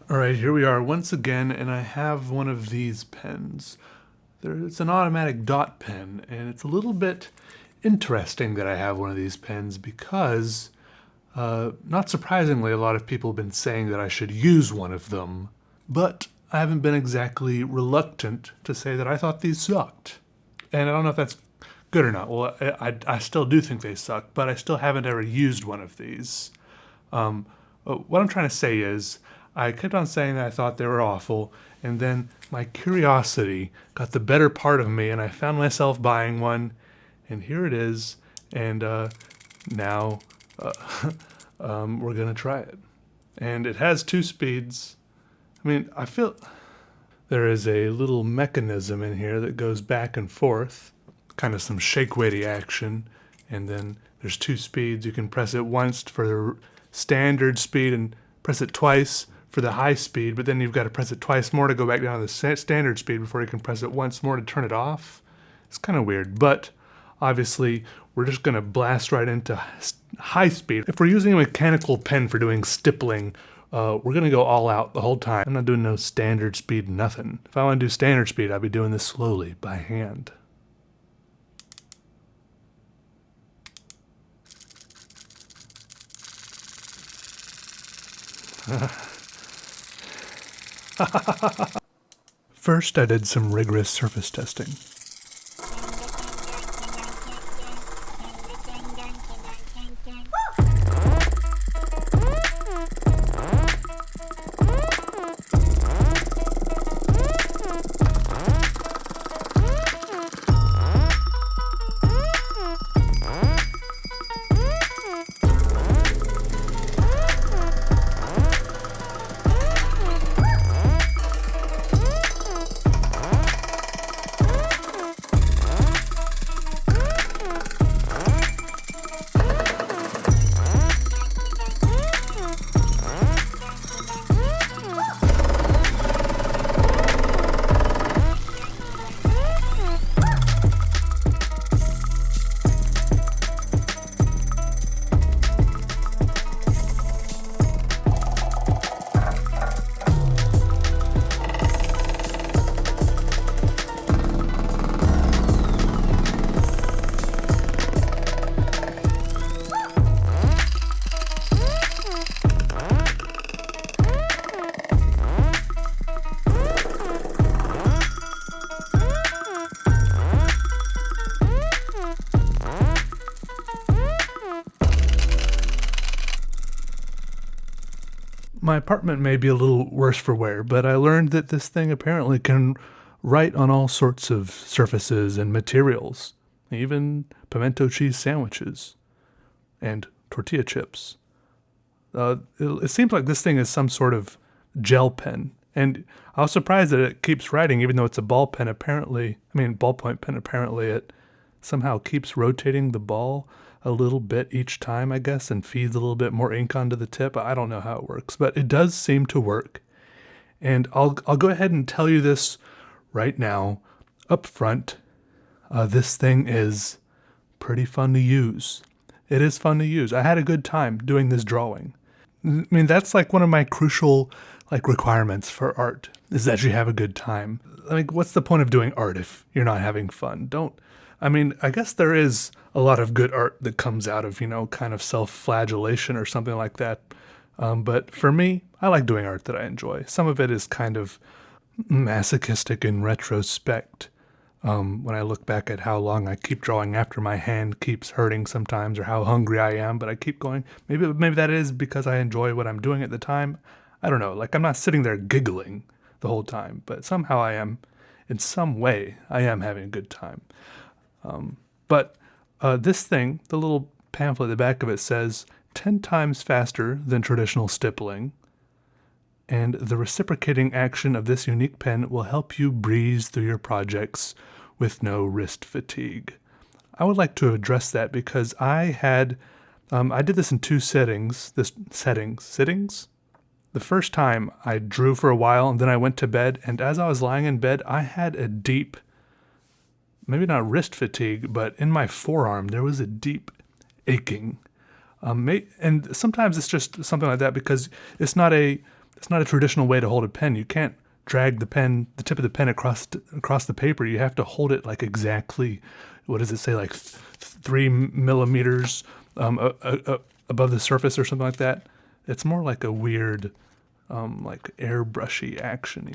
All right, here we are once again, and I have one of these pens. It's an automatic dot pen, and it's a little bit interesting that I have one of these pens because, not surprisingly, a lot of people have been saying that I should use one of them, but I haven't been exactly reluctant to say that I thought these sucked. And I don't know if that's good or not. Well, I still do think they suck, but I still haven't ever used one of these. What I'm trying to say is, I kept on saying that I thought they were awful, and then my curiosity got the better part of me, and I found myself buying one, and here it is, and now we're gonna try it. And it has 2 speeds. I mean, I feel there is a little mechanism in here that goes back and forth, kind of some shake-weighty action, and then there's 2 speeds. You can press it once for the standard speed and press it twice for the high speed, but then you've got to press it twice more to go back down to the standard speed before you can press it once more to turn it off. It's kind of weird, but obviously we're just going to blast right into high speed. If we're using a mechanical pen for doing stippling, we're going to go all out the whole time. I'm not doing no standard speed, nothing. If I want to do standard speed, I'd be doing this slowly by hand. First, I did some rigorous surface testing. My apartment may be a little worse for wear, but I learned that this thing apparently can write on all sorts of surfaces and materials, even pimento cheese sandwiches and tortilla chips. It seems like this thing is some sort of gel pen, and I was surprised that it keeps writing, even though it's a ballpoint pen. Apparently, it somehow keeps rotating the ball a little bit each time, I guess, and feeds a little bit more ink onto the tip. I don't know how it works, but it does seem to work. And I'll go ahead and tell you this right now, up front. This thing is pretty fun to use. It is fun to use. I had a good time doing this drawing. I mean, that's like one of my crucial requirements for art, is that you have a good time. What's the point of doing art if you're not having fun? I guess there is a lot of good art that comes out of, kind of self-flagellation or something like that. But for me, I like doing art that I enjoy. Some of it is kind of masochistic in retrospect. When I look back at how long I keep drawing after my hand keeps hurting sometimes, or how hungry I am, but I keep going. Maybe that is because I enjoy what I'm doing at the time. I don't know. I'm not sitting there giggling the whole time, but somehow I am, in some way, I am having a good time. But this thing, the little pamphlet at the back of it says 10 times faster than traditional stippling, and the reciprocating action of this unique pen will help you breeze through your projects with no wrist fatigue. I would like to address that because I did this in 2 sittings. Sittings? The first time I drew for a while, and then I went to bed, and as I was lying in bed, I had a deep, maybe not wrist fatigue, but in my forearm, there was a deep aching. And sometimes it's just something like that because it's not a it's not a traditional way to hold a pen. You can't drag the tip of the pen across the paper. You have to hold it like exactly, what does it say, like 3 millimeters above the surface or something like that. It's more like a weird, like airbrushy action,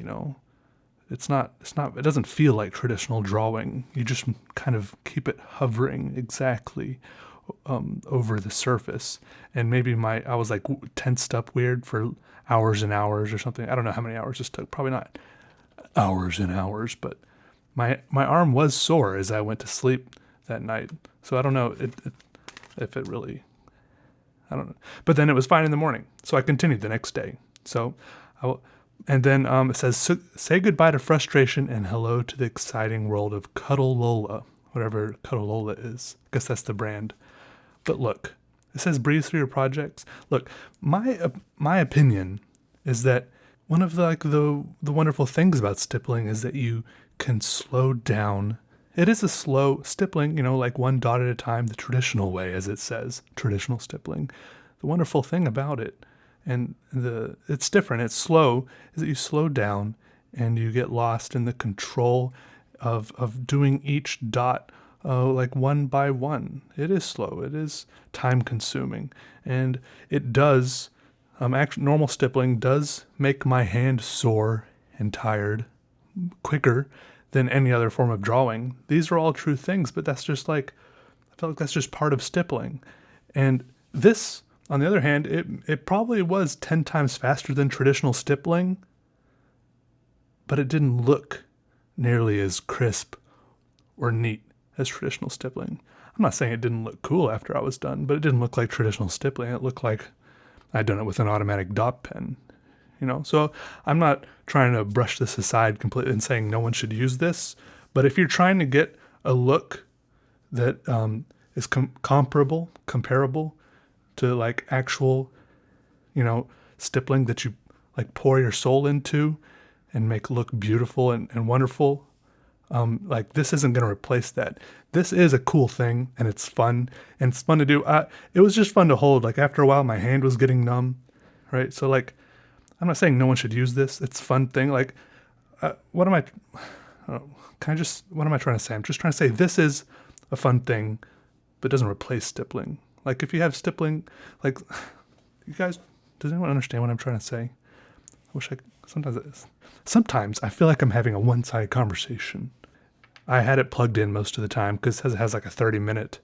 It's not, it doesn't feel like traditional drawing. You just kind of keep it hovering exactly over the surface. And maybe I was like tensed up weird for hours and hours or something. I don't know how many hours this took. Probably not hours and hours, but my arm was sore as I went to sleep that night. So I don't know if it really, I don't know. But then it was fine in the morning. So I continued the next day. So and then it says, say goodbye to frustration and hello to the exciting world of Cuddle Lola, whatever Cuddle Lola is. I guess that's the brand. But look, it says breeze through your projects. Look, my opinion is that one of the wonderful things about stippling is that you can slow down. It is a slow stippling, like one dot at a time, the traditional way, as it says, traditional stippling. The wonderful thing about it, and it's different, it's slow, is that you slow down and you get lost in the control of doing each dot like one by one. It is slow. It is time consuming, and it does. Normal stippling does make my hand sore and tired quicker than any other form of drawing. These are all true things, but that's just I feel like that's just part of stippling. And this, on the other hand, it probably was 10 times faster than traditional stippling, but it didn't look nearly as crisp or neat as traditional stippling. I'm not saying it didn't look cool after I was done, but it didn't look like traditional stippling. It looked like I'd done it with an automatic dot pen, So I'm not trying to brush this aside completely and saying no one should use this, but if you're trying to get a look that is comparable to like actual, stippling that you like pour your soul into and make look beautiful and wonderful, this isn't going to replace that. This is a cool thing, and it's fun, to do. It was just fun to hold. Like, after a while, my hand was getting numb, right? So, I'm not saying no one should use this. It's a fun thing. What am I trying to say? I'm just trying to say this is a fun thing, but it doesn't replace stippling. Like, if you have stippling, you guys, does anyone understand what I'm trying to say? Sometimes I feel like I'm having a one-sided conversation. I had it plugged in most of the time because it has like a 30-minute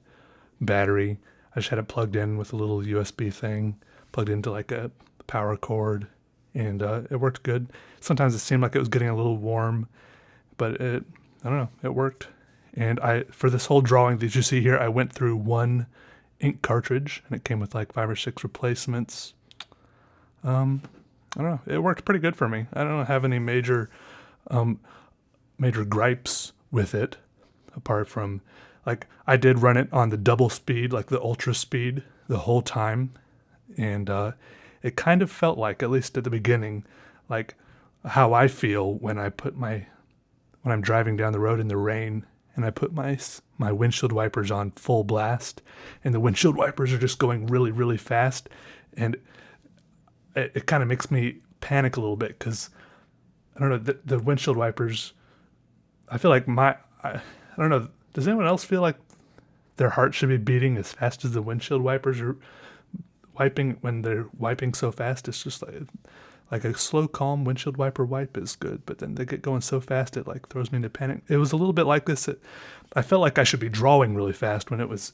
battery. I just had it plugged in with a little USB thing, plugged into like a power cord, and it worked good. Sometimes it seemed like it was getting a little warm, but I don't know, it worked. And for this whole drawing that you see here, I went through one ink cartridge, and it came with like 5 or 6 replacements. I don't know. It worked pretty good for me. I don't have any major gripes with it, apart from I did run it on the double speed, like the ultra speed, the whole time, and it kind of felt like, at least at the beginning, like how I feel when I'm driving down the road in the rain and I put my windshield wipers on full blast, and the windshield wipers are just going really, really fast, and it kind of makes me panic a little bit because I don't know, the windshield wipers, I feel like I don't know, does anyone else feel like their heart should be beating as fast as the windshield wipers are wiping when they're wiping so fast? It's just like a slow, calm windshield wiper wipe is good, but then they get going so fast it throws me into panic. It was a little bit like this. I felt like I should be drawing really fast when it was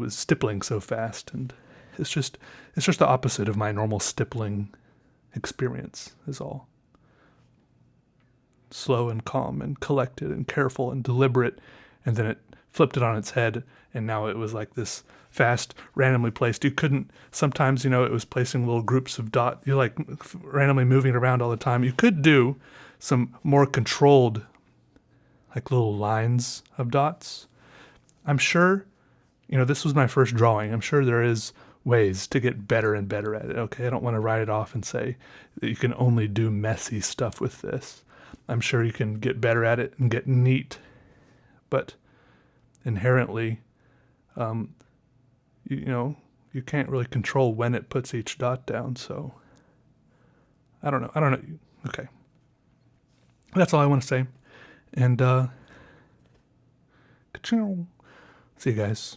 stippling so fast, and it's just the opposite of my normal stippling experience is all. Slow and calm and collected and careful and deliberate, and then it flipped it on its head, and now it was like this fast, randomly placed. You couldn't, sometimes, it was placing little groups of dots. You're randomly moving it around all the time. You could do some more controlled, little lines of dots. I'm sure, this was my first drawing. I'm sure there is ways to get better and better at it. Okay, I don't want to write it off and say that you can only do messy stuff with this. I'm sure you can get better at it and get neat, but inherently, you can't really control when it puts each dot down. So I don't know. Okay. That's all I want to say. And, see you guys.